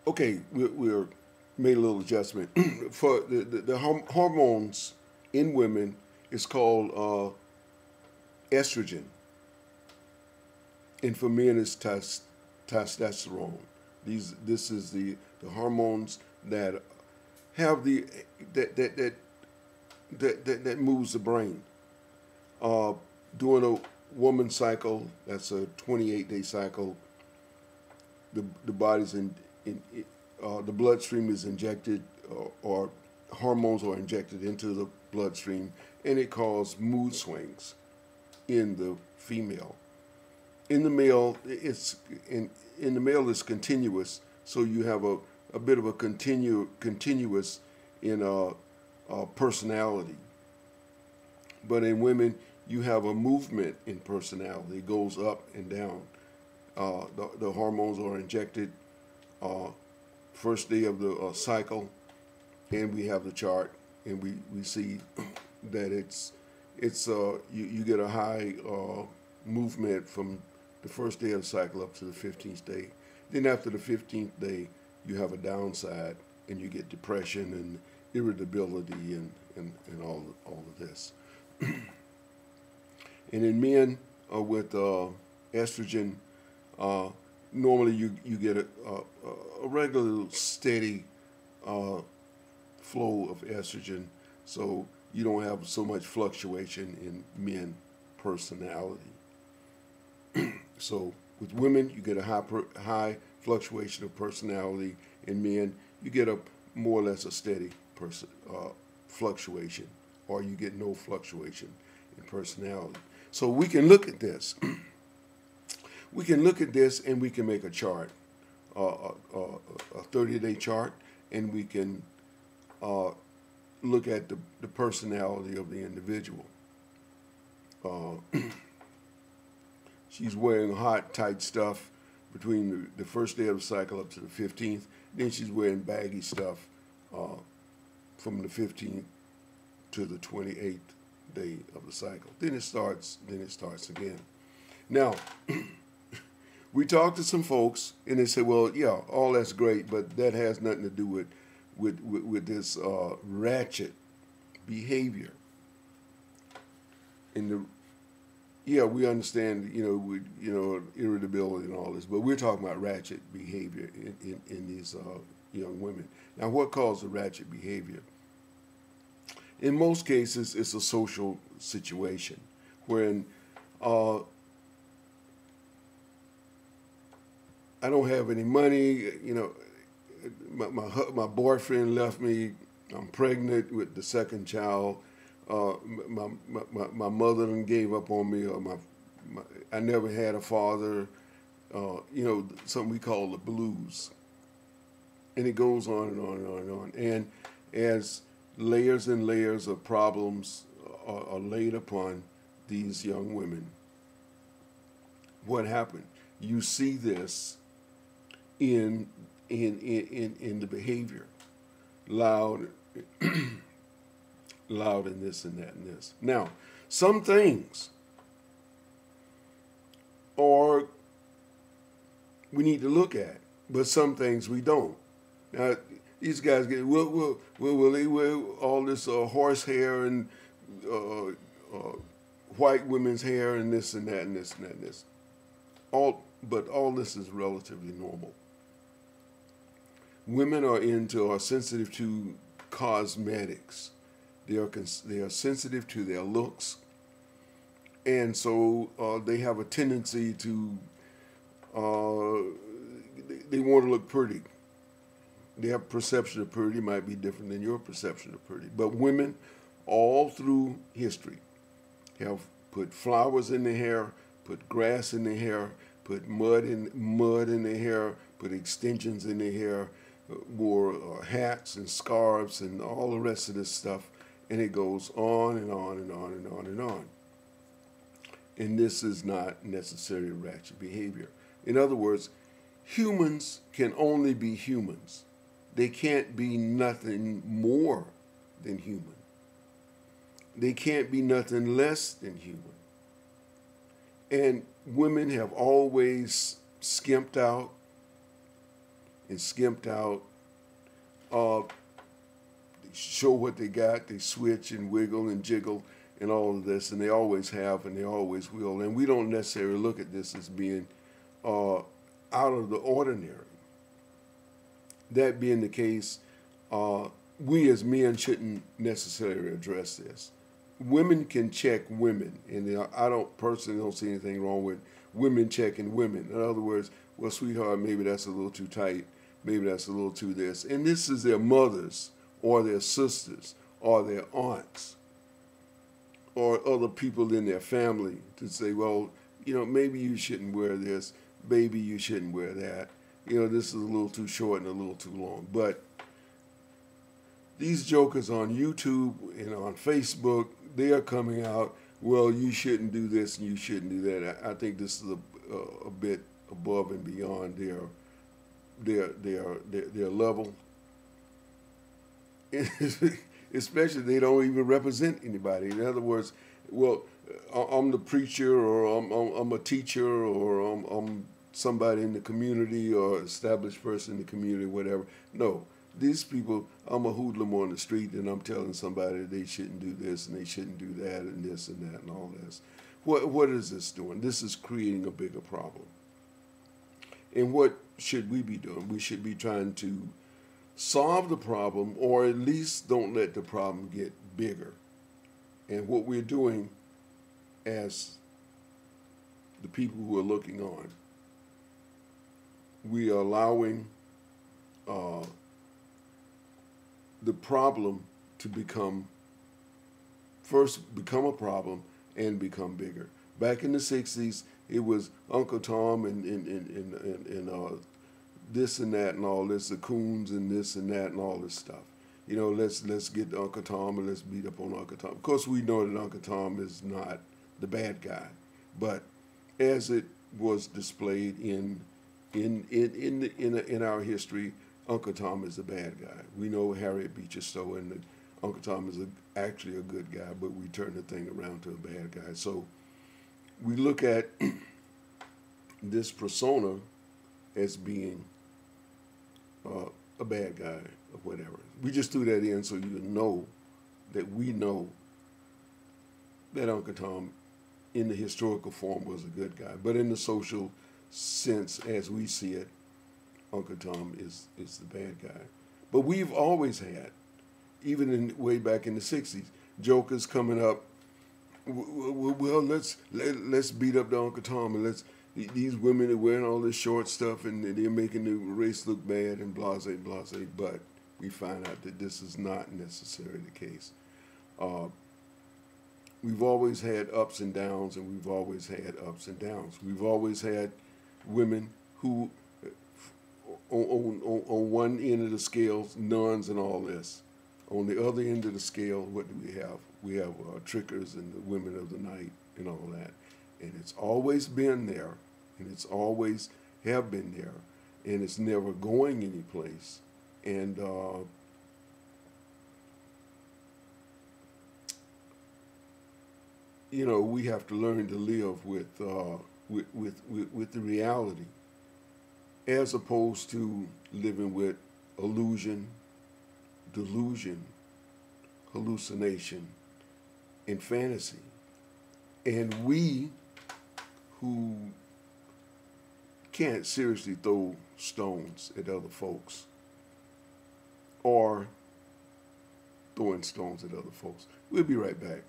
Okay, we're made a little adjustment for the hormones in women. It's called estrogen, and for men it's testosterone. This is the hormones that have the that moves the brain. Uh, During a woman's cycle, that's a 28-day cycle. The body's in the bloodstream is injected, or hormones are injected into the bloodstream, and it causes mood swings in the female. In the male, in the male it's continuous, so you have a bit of a continuous in personality. But in women, you have a movement in personality. It goes up and down. The hormones are injected uh, first day of the cycle, and we have the chart, and we see that you get a high movement from the first day of the cycle up to the 15th day. Then after the 15th day, you have a downside, and you get depression and irritability and all of this. And in men with estrogen, uh, normally you get a regular steady uh, flow of estrogen, so you don't have so much fluctuation in men personality. So with women, you get a high fluctuation of personality. In men, you get a more or less a steady fluctuation, or you get no fluctuation in personality. So we can look at this. We can look at this, and we can make a chart, a 30-day chart, and we can uh, look at the personality of the individual. Uh, she's wearing hot, tight stuff between the first day of the cycle up to the 15th. Then she's wearing baggy stuff uh, from the 15th to the 28th day of the cycle. Then it starts. Then it starts again. Now, we talked to some folks, and they said, "Well, yeah, all that's great, but that has nothing to do with this ratchet behavior." In the Yeah, we understand, irritability and all this, but we're talking about ratchet behavior in these young women. Now, what causes the ratchet behavior? In most cases, it's a social situation wherein uh, I don't have any money. My boyfriend left me. I'm pregnant with the second child. My mother done gave up on me, or my I never had a father. Something we call the blues, and it goes on and on and on and on. And as layers and layers of problems are laid upon these young women, what happened? You see this in in the behavior, loud, loud, and this and that and this. Now, some things are we need to look at, but some things we don't. Now, these guys will they wear all this horsehair and uh, uh, white women's hair and this and that and this and that and this. But all this is relatively normal. Women are sensitive to cosmetics. They are sensitive to their looks, and so they have a tendency to they want to look pretty. Their perception of pretty might be different than your perception of pretty. But women, all through history, have put flowers in their hair, put grass in their hair, put mud in their hair, put extensions in their hair, wore hats and scarves and all the rest of this stuff, and it goes on and on and on and on and on. And this is not necessarily ratchet behavior. In other words, humans can only be humans. They can't be nothing more than human. They can't be nothing less than human. And women have always skimped out and skimped out. Uh, they show what they got. They switch and wiggle and jiggle and all of this, and they always have and they always will. And we don't necessarily look at this as being out of the ordinary. That being the case, we as men shouldn't necessarily address this. Women can check women, and I don't personally don't see anything wrong with women checking women. In other words, well, sweetheart, maybe that's a little too tight, maybe that's a little too this. And this is their mothers or their sisters or their aunts or other people in their family to say, well, maybe you shouldn't wear this, baby, you shouldn't wear that. This is a little too short and a little too long. But these jokers on YouTube and on Facebook, they are coming out, well, you shouldn't do this and you shouldn't do that. I think this is a bit above and beyond their level. Especially they don't even represent anybody. In other words, well, I'm the preacher, or I'm a teacher, or I'm somebody in the community, or established person in the community, whatever. No, these people, I'm a hoodlum on the street, and I'm telling somebody they shouldn't do this and they shouldn't do that and this and that and all this. What is this doing? This is creating a bigger problem. And what should we be doing? We should be trying to solve the problem, or at least don't let the problem get bigger. And what we're doing as the people who are looking on, we are allowing the problem to become a problem and become bigger. Back in the 60s, it was Uncle Tom and this and that and all this, the coons and this and that and all this stuff. Let's get Uncle Tom and let's beat up on Uncle Tom. Of course, we know that Uncle Tom is not the bad guy, but as it was displayed in our history, Uncle Tom is the bad guy. We know Harriet Beecher Stowe and Uncle Tom is actually a good guy, but we turn the thing around to a bad guy. So we look at this persona as being a bad guy or whatever. We just threw that in so you know that we know that Uncle Tom in the historical form was a good guy. But in the social sense, as we see it, Uncle Tom is the bad guy. But we've always had, even way back in the 60s, jokers coming up, well, let's beat up the Uncle Tom, and these women are wearing all this short stuff and they're making the race look bad and blase, but we find out that this is not necessarily the case. We've always had ups and downs, and we've always had ups and downs. We've always had women who, on one end of the scale, nuns and all this. On the other end of the scale, what do we have? We have trickers and the women of the night and all that. And it's always been there, and it's always have been there, and it's never going anyplace. And we have to learn to live with the reality, as opposed to living with illusion, delusion, hallucination, and fantasy. And we who can't seriously throw stones at other folks or throwing stones at other folks. We'll be right back.